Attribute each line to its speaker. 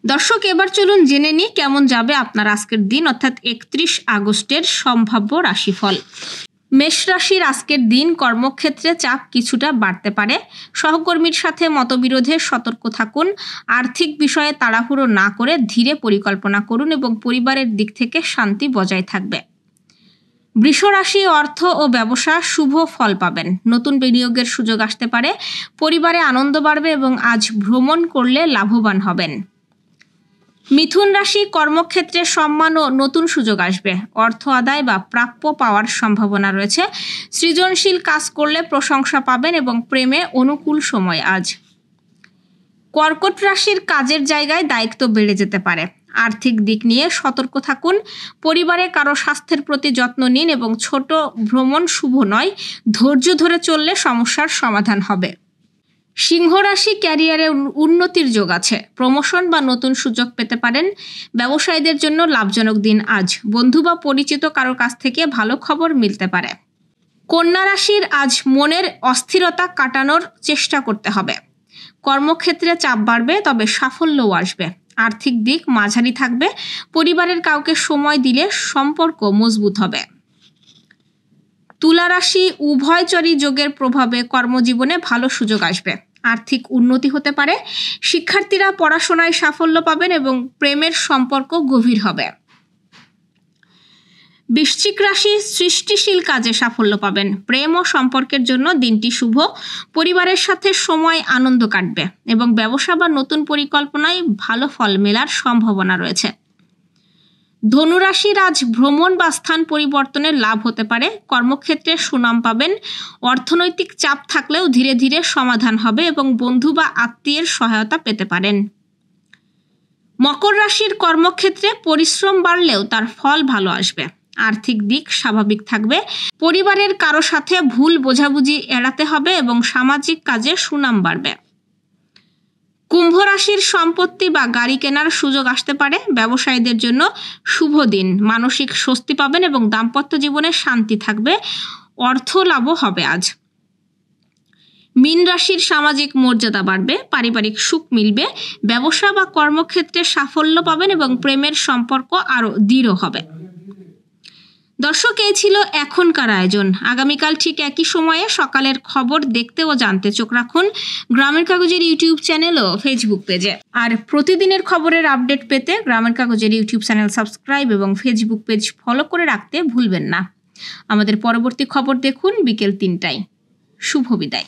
Speaker 1: দর্শক, এবার চলুন জেনে নিই কেমন যাবে আপনার আজকের দিন অর্থাৎ 31 আগস্টের সম্ভাব্য রাশিফল। মেষ রাশির আজকের দিন কর্মক্ষেত্রে চাপ কিছুটা বাড়তে পারে। সহকর্মীর সাথে মতবিরোধে সতর্ক থাকুন। আর্থিক বিষয়ে তাড়াহুড়ো না করে ধীরে পরিকল্পনা করুন এবং পরিবারের দিক থেকে শান্তি বজায় থাকবে। বৃষ রাশি অর্থ ও ব্যবসা শুভ ফল পাবেন। নতুন বিনিয়োগের সুযোগ আসতে পারে। পরিবারে আনন্দ বাড়বে এবং আজ ভ্রমণ করলে লাভবান হবেন। মিথুন রাশি কর্মক্ষেত্রে সম্মান ও নতুন সুযোগ আসবে। অর্থ আদায় বা প্রাপ্য পাওয়ার সম্ভাবনা রয়েছে। সৃজনশীল কাজ করলে প্রশংসা পাবেন এবং প্রেমে অনুকূল সময় আজ। কর্কট রাশির কাজের জায়গায় দায়িত্ব বেড়ে যেতে পারে। আর্থিক দিক নিয়ে সতর্ক থাকুন। পরিবারে কারো স্বাস্থ্যের প্রতি যত্ন নিন এবং ছোট ভ্রমণ শুভ নয়। ধৈর্য ধরে চললে সমস্যার সমাধান হবে। সিংহ রাশি ক্যারিয়ারে উন্নতির যোগ আছে। প্রমোশন বা নতুন সুযোগ পেতে পারেন। ব্যবসায়ীদের জন্য লাভজনক দিন আজ। বন্ধু বা পরিচিত কারোর কাছ থেকে ভালো খবর মিলতে পারে। কন্যা রাশির আজ মনের অস্থিরতা কাটানোর চেষ্টা করতে হবে। কর্মক্ষেত্রে চাপ বাড়বে, তবে সাফল্যও আসবে। আর্থিক দিক মাঝারি থাকবে। পরিবারের কাউকে সময় দিলে সম্পর্ক মজবুত হবে। তুলা রাশি উভয়চরী যোগের প্রভাবে কর্মজীবনে ভালো সুযোগ আসবে। আর্থিক উন্নতি হতে পারে। শিক্ষার্থীরা পড়াশোনায় সাফল্য পাবেন এবং প্রেমের সম্পর্ক গভীর হবে। বৃশ্চিক রাশি সৃষ্টিশীল কাজে সাফল্য পাবেন। প্রেম ও সম্পর্কের জন্য দিনটি শুভ। পরিবারের সাথে সময় আনন্দ কাটবে এবং ব্যবসা বা নতুন পরিকল্পনায় ভালো ফল মেলার সম্ভাবনা রয়েছে। ধনুরাশির আজ ভ্রমণ বা স্থান পরিবর্তনের লাভ হতে পারে। কর্মক্ষেত্রে সুনাম পাবেন। অর্থনৈতিক চাপ থাকলেও ধীরে ধীরে সমাধান হবে এবং বন্ধু বা আত্মীয়ের সহায়তা পেতে পারেন। মকর রাশির কর্মক্ষেত্রে পরিশ্রম বাড়লেও তার ফল ভালো আসবে। আর্থিক দিক স্বাভাবিক থাকবে। পরিবারের কারো সাথে ভুল বোঝাবুঝি এড়াতে হবে এবং সামাজিক কাজে সুনাম বাড়বে। কুম্ভ রাশির সম্পত্তি বা গাড়ি কেনার সুযোগ আসতে পারে। ব্যবসায়ীদের জন্য শুভ দিন। মানসিক স্বস্তি পাবেন এবং দাম্পত্য জীবনে শান্তি থাকবে। অর্থ লাভও হবে আজ। মীন রাশির সামাজিক মর্যাদা বাড়বে। পারিবারিক সুখ মিলবে। ব্যবসা বা কর্মক্ষেত্রে সাফল্য পাবেন এবং প্রেমের সম্পর্ক আরও দৃঢ় হবে। দর্শক, এই ছিল এখনকার আয়োজন। আগামীকাল ঠিক একই সময়ে সকালের খবর দেখতে ও জানতে চোখ রাখুন গ্রামের কাগজের ইউটিউব চ্যানেল ও ফেসবুক পেজে। আর প্রতিদিনের খবরের আপডেট পেতে গ্রামের কাগজের ইউটিউব চ্যানেল সাবস্ক্রাইব এবং ফেসবুক পেজ ফলো করে রাখতে ভুলবেন না। আমাদের পরবর্তী খবর দেখুন বিকেল 3টায়। শুভ বিদায়।